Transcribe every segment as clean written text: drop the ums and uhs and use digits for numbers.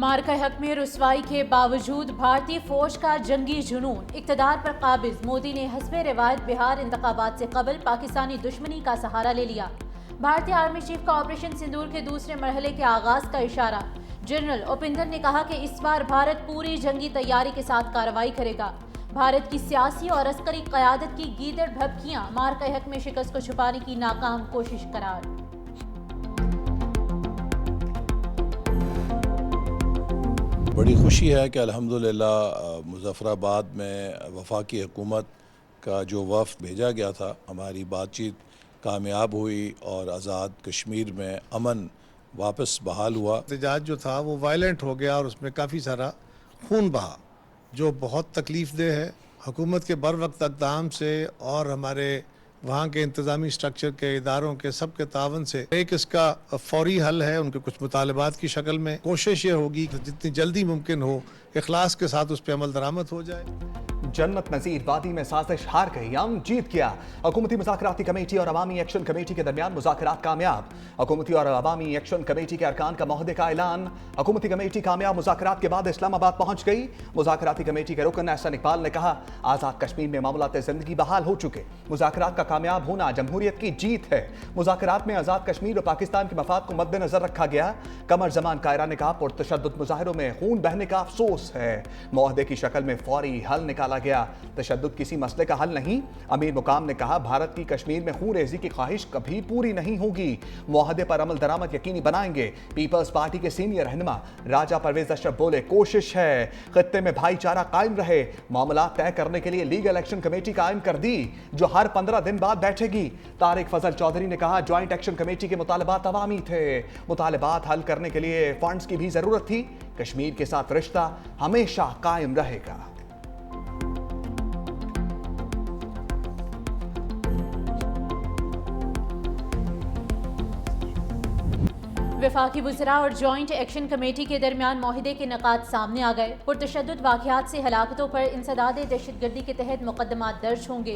मार्का हक में रुसवाई के बावजूद भारतीय फौज का जंगी जुनून, इक़्तिदार पर काबिज मोदी ने हस्बे रिवायत बिहार इंतखाबात से कबल पाकिस्तानी दुश्मनी का सहारा ले लिया। भारतीय आर्मी चीफ का ऑपरेशन सिंदूर के दूसरे मरहले के आगाज का इशारा। जनरल उपिंदर ने कहा कि इस बार भारत पूरी जंगी तैयारी के साथ कार्रवाई करेगा। भारत की सियासी और अस्करी क़यादत की गीदड़ भभकियां मार्का हक में शिकस्त को छुपाने की नाकाम कोशिश करार। बड़ी खुशी है कि अल्हम्दुलिल्लाह मुज़फ़्फ़राबाद में वफाकी हुकूमत का जो वफ़द भेजा गया था, हमारी बातचीत कामयाब हुई और आज़ाद कश्मीर में अमन वापस बहाल हुआ। एहतजाज जो था वो वायलेंट हो गया और उसमें काफ़ी सारा खून बहा, जो बहुत तकलीफ़ देह है। हुकूमत के बर वक्त इक़दाम से और हमारे वहाँ के इंतज़ामी स्ट्रक्चर के इदारों के सब के तावन से एक इसका फौरी हल है। उनके कुछ मुतालबात की शक्ल में कोशिश ये होगी कि जितनी जल्दी मुमकिन हो इखलास के साथ उस पर अमल दरामद हो जाए। जन्नत नज़ीर वादी में साजिश हार गई, हम जीत गया। हुकूमती मुज़ाकराती कमेटी और अवामी एक्शन कमेटी के दरमियान मुज़ाकरात कामयाब। हुकूमती और अवामी एक्शन कमेटी के अरकान का मुआहदे का ऐलान। हुकूमती कमेटी कामयाब मुज़ाकरात के बाद इस्लामाबाद पहुंच गई। मुज़ाकराती कमेटी के रुकन एहसन इकबाल ने कहा, आज़ाद कश्मीर में मामलात ज़िंदगी बहाल हो चुके। मुज़ाकरात का कामयाब होना जमहूरियत की जीत है। मुज़ाकरात में आज़ाद कश्मीर और पाकिस्तान के मफाद को मद्देनजर रखा गया। कमर जमान कायरा ने कहा, पुरतशद्दुद मुजाहिरों में खून बहने का अफसोस है। मुआहदे की शक्ल में फौरी हल निकाला गया। तशद्दुद किसी मसले का हल नहीं। अमीर मुकाम ने कहा, भारत की कश्मीर में खून रेजी की ख्वाहिश कभी पूरी नहीं होगी। मुआहदे पर अमल दरामद यकीनी बनाएंगे। पीपल्स पार्टी के सीनियर रहनुमा राजा परवेज अशरफ बोले, कोशिश है खित्ते में भाईचारा कायम रहे। मामला तय करने के लिए लीगल एक्शन कमेटी कायम कर दी, जो हर 15 दिन बाद बैठेगी। तारिक फजल चौधरी ने कहा, ज्वाइंट एक्शन कमेटी के मुतालबात अवामी थे। मुतालबात हल करने के लिए फंड्स की भी जरूरत थी। कश्मीर के साथ रिश्ता हमेशा कायम रहेगा। वफाकी वज़रा और जॉइंट एक्शन कमेटी के दरमियान मुआहदे के नकात सामने आ गए। पुरतशद्दुद वाक़यात से हलाकतों पर इंसदाद दहशतगर्दी के तहत मुकदमात दर्ज होंगे।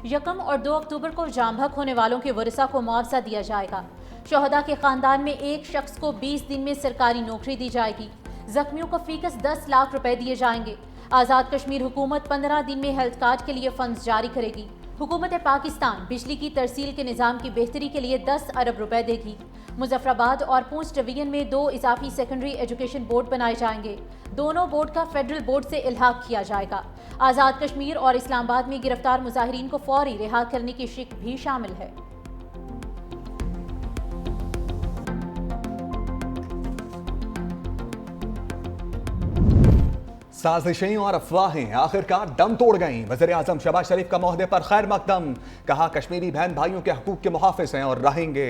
1 और 2 अक्टूबर को जाम बहक होने वालों के वरिसा को मुआवजा दिया जाएगा। शहदा के ख़ानदान में एक शख्स को 20 दिन में सरकारी नौकरी दी जाएगी। जख्मियों को फीकस 10 लाख रुपए दिए जाएंगे। आज़ाद कश्मीर हुकूमत 15 दिन में हेल्थ कार्ड के लिए फंड्स जारी करेगी। हुकूमत पाकिस्तान बिजली की तरसील के निज़ाम की बेहतरी के लिए 10 अरब रुपए देगी। मुजफ्फराबाद और पूंछ डिवीजन में 2 इजाफी सेकेंडरी एजुकेशन बोर्ड बनाए जाएंगे। दोनों बोर्ड का फेडरल बोर्ड से इल्हाक किया जाएगा। आज़ाद कश्मीर और इस्लामाबाद में गिरफ्तार मुजाहिरीन को फौरी रिहा करने की शिक भी शामिल है। साजिशें और अफवाहें आखिरकार दम तोड़ गईं। वज़ीर-ए-आज़म शहबाज शरीफ का मुआहदे पर खैर मकदम। कहा, कश्मीरी बहन भाइयों के हकूक़ के मुहाफ़िज़ हैं और रहेंगे।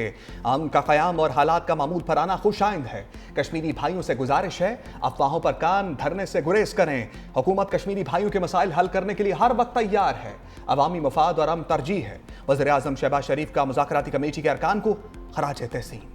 अमन का क़याम और हालात का मामूल पर आना खुश आइंद है। कश्मीरी भाइयों से गुजारिश है, अफवाहों पर कान धरने से गुरेज करें। हुकूमत कश्मीरी भाइयों के मसाइल हल करने के लिए हर वक्त तैयार है। अवामी मफाद और अमन तरजीह है। वज़ीर-ए-आज़म शहबाज शरीफ का मुज़ाकराती कमेटी के अरकान को खराज तहसीन।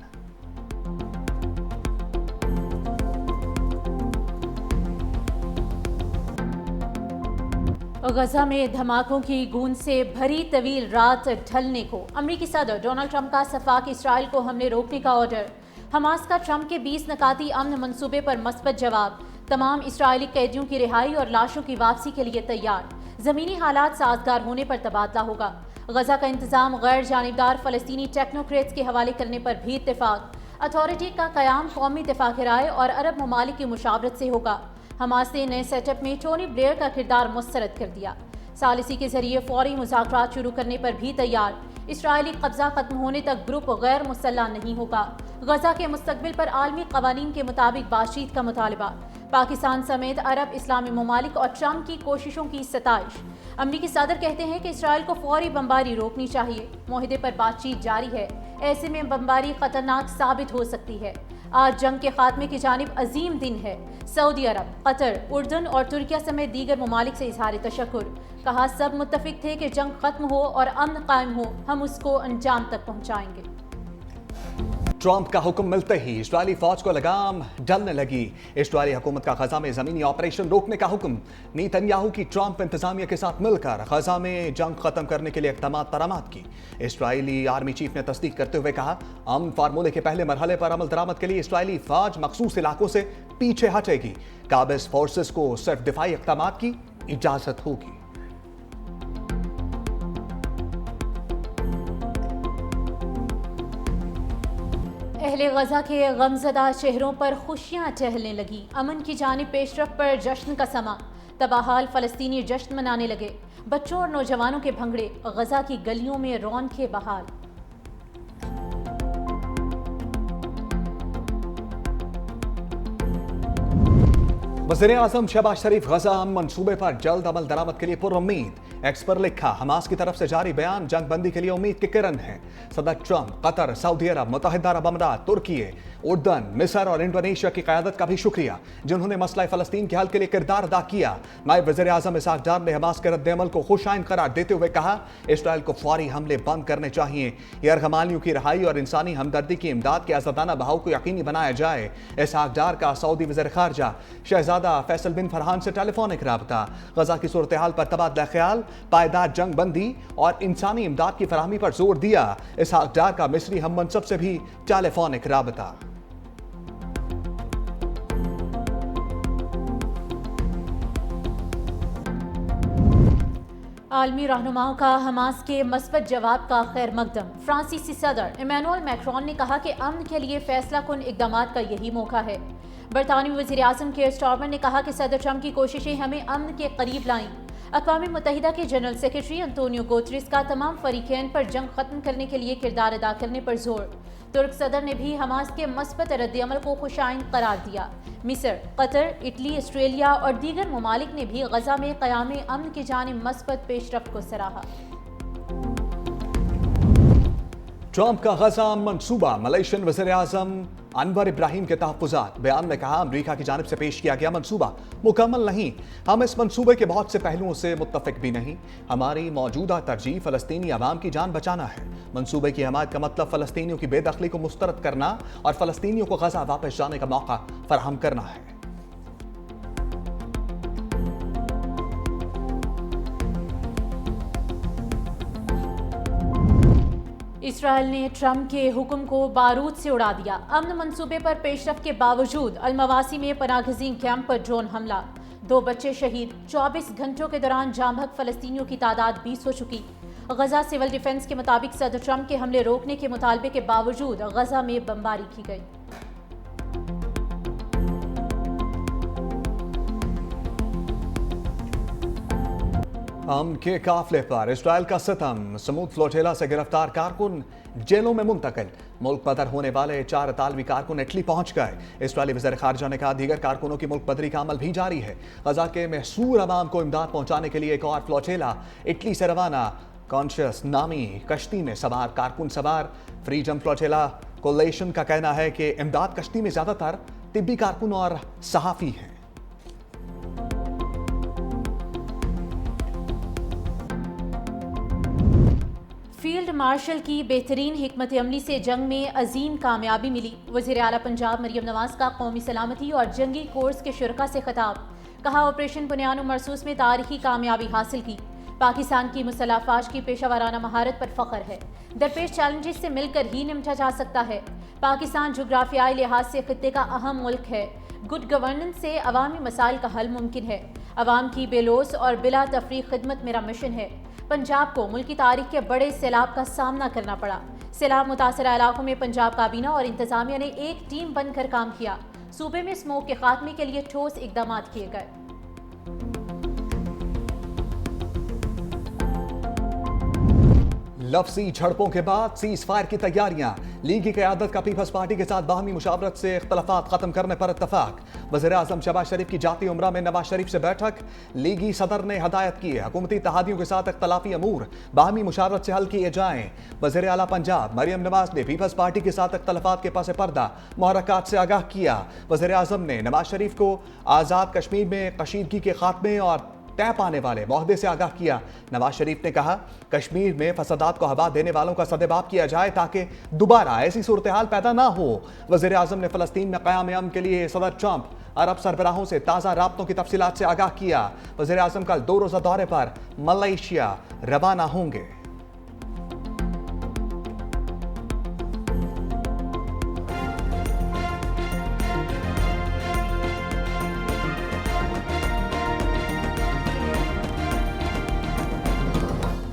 गजा में धमाकों की गूंज से भरी तवील रात ढलने को अमरीकी सदर डोनाल्ड ट्रंप का सफाक इसराइल को हमले रोकने का ऑर्डर। हमास का ट्रंप के 20 नकाती अमन मंसूबे पर मस्बत जवाब। तमाम इसराइली कैदियों की रिहाई और लाशों की वापसी के लिए तैयार। ज़मीनी हालात साजगार होने पर तबादला होगा। गजा का इंतजाम गैर जानिबदार फ़लस्तीनी टेक्नोक्रेट्स के हवाले करने पर भी इत्तेफाक। अथॉरिटी का क़याम कौमी इत्तेफाक राय और अरब ममालिक की मुशावरत से होगा। हमास ने नए सेटअप में टोनी ब्लेयर का किरदार मुस्तरद कर दिया। सालिसी के जरिए फौरी मुज़ाकरात शुरू करने पर भी तैयार। इसराइली कब्जा खत्म होने तक ग्रुप गैर मुसल्लह नहीं होगा। गजा के मुस्तकबिल पर आलमी कवानीन के मुताबिक बातचीत का मुतालबा। पाकिस्तान समेत अरब इस्लामी ममालिक और ट्रंप की कोशिशों की सताइश। अमरीकी सदर कहते हैं कि इसराइल को फौरी बमबारी रोकनी चाहिए। मुआहदे पर बातचीत जारी है। ऐसे में बमबारी खतरनाक साबित हो सकती है। आज जंग के खात्मे की जानिब अजीम दिन है। सऊदी अरब, कतर, उर्दन और तुर्किया समेत दीगर ममालिक से इजहार तशक्कुर। कहा, सब मुत्तफिक थे कि जंग खत्म हो और अमन कायम हो, हम उसको अंजाम तक पहुँचाएंगे। ट्रंप का हुक्म मिलते ही इस्राएली फौज को लगाम डलने लगी। इस्राएली हुकूमत का गजा में जमीनी ऑपरेशन रोकने का हुक्म। नेतन्याहू की ट्रंप इंतजामिया के साथ मिलकर गजा में जंग खत्म करने के लिए इक़दामात पर आमद की। इस्राएली आर्मी चीफ ने तस्दीक करते हुए कहा, अमन फार्मूले के पहले मरहले पर अमल दरामद के लिए इस्राएली फौज मखसूस इलाकों से पीछे हटेगी। काबिज फोर्सेस को सिर्फ दिफाई इक़दामात की इजाजत होगी। अहले गजा के गमज़दा चेहरों पर खुशियां टहलने लगी। अमन की जानिब पेशरफ पर जश्न का समा। तबाहाल फ़लस्तीनी जश्न मनाने लगे। बच्चों और नौजवानों के भंगड़े। गजा की गलियों में रौनकें बहाल। वज़ीर-ए-आज़म शहबाज शरीफ गजा मंसूबे पर जल्द अमल दरामद के लिए पुरुम्मीद। एक्स पर लिखा, हमास की तरफ से जारी बयान जंग बंदी के लिए उम्मीद की किरण है। सदर ट्रंप कतर, सऊदी अरब, मुत्तहिदा अरब अमीरात, तुर्की, उर्दन, मिस्र और इंडोनेशिया की क़यादत का भी शुक्रिया, जिन्होंने मसला फ़लस्तीन के हल के लिए किरदार अदा किया। नायब वज़ीर-ए-आज़म इसहाक़ डार ने हमास के रद्द-ए-अमल को खुशाइन करार देते हुए कहा, इसराइल को फौरी हमले बंद करने चाहिए। यरगमालियों की रहाई और इंसानी हमदर्दी की इमदाद के आज़ादाना बहाव को यकीनी बनाया जाए। इसहाक़ डार का सऊदी वज़ीर ख़ारजा शहज़ादा फैसल बिन फरहान से टेलीफोनिक राबता। गजा की सूरत हाल पर तबादला ख्याल, पायदार जंग बंदी और इंसानी इमदाद की फराहमी पर जोर दिया। इसहाक़ डार का मिस्री हम मनसब से भी टेलीफोनिक राबता। आलमी रहनुमाओं का हमास के मस्बत जवाब का खैर मकदम। फ्रांसीसी सदर इमैनुअल मैक्रोन ने कहा कि अमन के लिए फैसला कुन इक़दामात का यही मौका है। बरतानवी वज़ीर-ए-आज़म केयर स्टारमर ने कहा कि सदर ट्रंप की कोशिशें हमें अमन के करीब लाईं। अक़वाम मुत्तहिदा के जनरल सेक्रेटरी अंतोनियो गुतेरेस का तमाम फरीक़ैन पर जंग खत्म करने के लिए किरदार अदा करने पर जोर। तुर्क सदर ने भी हमास के मस्बत रद्द-ए-अमल को खुशाइन करार दिया। मिस्र, कतर, इटली, ऑस्ट्रेलिया और दीगर ममालिक ने भी गजा में क़याम अमन की जानिब मस्बत पेशरफ्त को सराहा। ट्रंप का गजा मंसूबा। मलेशियन वज़ीर-ए-आज़म अनवर इब्राहिम के तहफ़्फ़ुज़ात। बयान में कहा, अमरीका की जानिब से पेश किया गया मंसूबा मुकम्मल नहीं। हम इस मंसूबे के बहुत से पहलुओं से मुत्तफ़िक भी नहीं। हमारी मौजूदा तरजीह फ़लस्तीनी अवाम की जान बचाना है। मंसूबे की हमायत का मतलब फ़लस्तीनियों की बेदखली को मुस्तरद करना और फ़लस्तीनियों को गजा वापस जाने का मौका फराहम करना है। इसराइल ने ट्रंप के हुक्म को बारूद से उड़ा दिया। अमन मंसूबे पर पेशरफ्त के बावजूद अलमवासी में पनाहगज़ीन कैंप पर ड्रोन हमला। 2 बच्चे शहीद। 24 घंटों के दौरान जाँ बहक फ़लस्तीनियों की तादाद 20 हो चुकी। गजा सिविल डिफेंस के मुताबिक सदर ट्रंप के हमले रोकने के मुतालबे के बावजूद गजा में बमबारी की गई। अमन के काफिले पर इसराइल का सितम। समूद फ्लोटेला से गिरफ्तार कारकुन जेलों में मुंतकिल। मुल्क बदर होने वाले 4 इतालवी कारकुन इटली पहुंच गए। इसराइली वज़ीर ख़ारजा ने कहा, दीगर कारकुनों की मुल्क बदरी का अमल भी जारी है। गजा के महसूर अवाम को इमदाद पहुंचाने के लिए एक और फ्लोटेला इटली से रवाना। कॉन्शियस नामी कश्ती में सवार कारकुन सवार फ्रीडम फ्लोटेला कोलेशन का कहना है कि इमदाद कश्ती में ज़्यादातर तिब्बी कारकुन और सहाफ़ी हैं। फील्ड मार्शल की बेहतरीन हिकमत अमली से जंग में अजीम कामयाबी मिली। वज़ीर आला पंजाब मरियम नवाज का कौमी सलामती और जंगी कोर्स के शुरका से खिताब। कहा, ऑपरेशन बुनियान मरसूस में तारीखी कामयाबी हासिल की। पाकिस्तान की मुसल्लह अफ़वाज की पेशावराना महारत पर फ़ख्र है। दरपेश चैलेंजेस से मिलकर ही निपटा जा सकता है। पाकिस्तान जोग्राफियाई लिहाज से खित्ते का अहम मुल्क है। गुड गवर्नेंस से अवामी मसाइल का हल मुमकिन है। अवाम की बेलोस और बिला तफरीक खिदमत मेरा मिशन है। पंजाब को मुल्क की तारीख के बड़े सैलाब का सामना करना पड़ा। सैलाब मुतासरा इलाकों में पंजाब काबीना और इंतजामिया ने एक टीम बनकर काम किया। सूबे में स्मोक के खात्मे के लिए ठोस इकदाम किए गए। लफ्ज़ी झड़पों के बाद सीज फायर की तैयारियां। लीग की क़यादत का पीपल्स पार्टी के साथ बाहमी मुशावरत से इख्तलाफात खत्म करने पर इत्तफाक। वज़ीर-ए-आज़म शहबाज शरीफ की जाती उम्रा में नवाज शरीफ से बैठक। लीगी सदर ने हदायत की है, हुकूमती इत्तेहादियों के साथ इख्तलाफी अमूर बाहमी मुशावरत से हल किए जाएं। वज़ीर आला पंजाब मरियम नवाज ने पीपल्स पार्टी के साथ इख्तलाफात के पास पर्दा मुहर्रकात से आगाह किया। वज़ीर-ए-आज़म ने नवाज शरीफ को आज़ाद कश्मीर में कशीदगी के खात्मे और طے پانے والے معاہدے سے آگاہ کیا۔ نواز شریف نے کہا کشمیر میں فسادات کو ہوا دینے والوں کا سدباب کیا جائے تاکہ دوبارہ ایسی صورتحال پیدا نہ ہو۔ وزیر اعظم نے فلسطین میں قیام امن کے لیے صدر ٹرمپ عرب سربراہوں سے تازہ رابطوں کی تفصیلات سے آگاہ کیا۔ وزیر اعظم کل 2 روزہ دورے پر ملائیشیا روانہ ہوں گے۔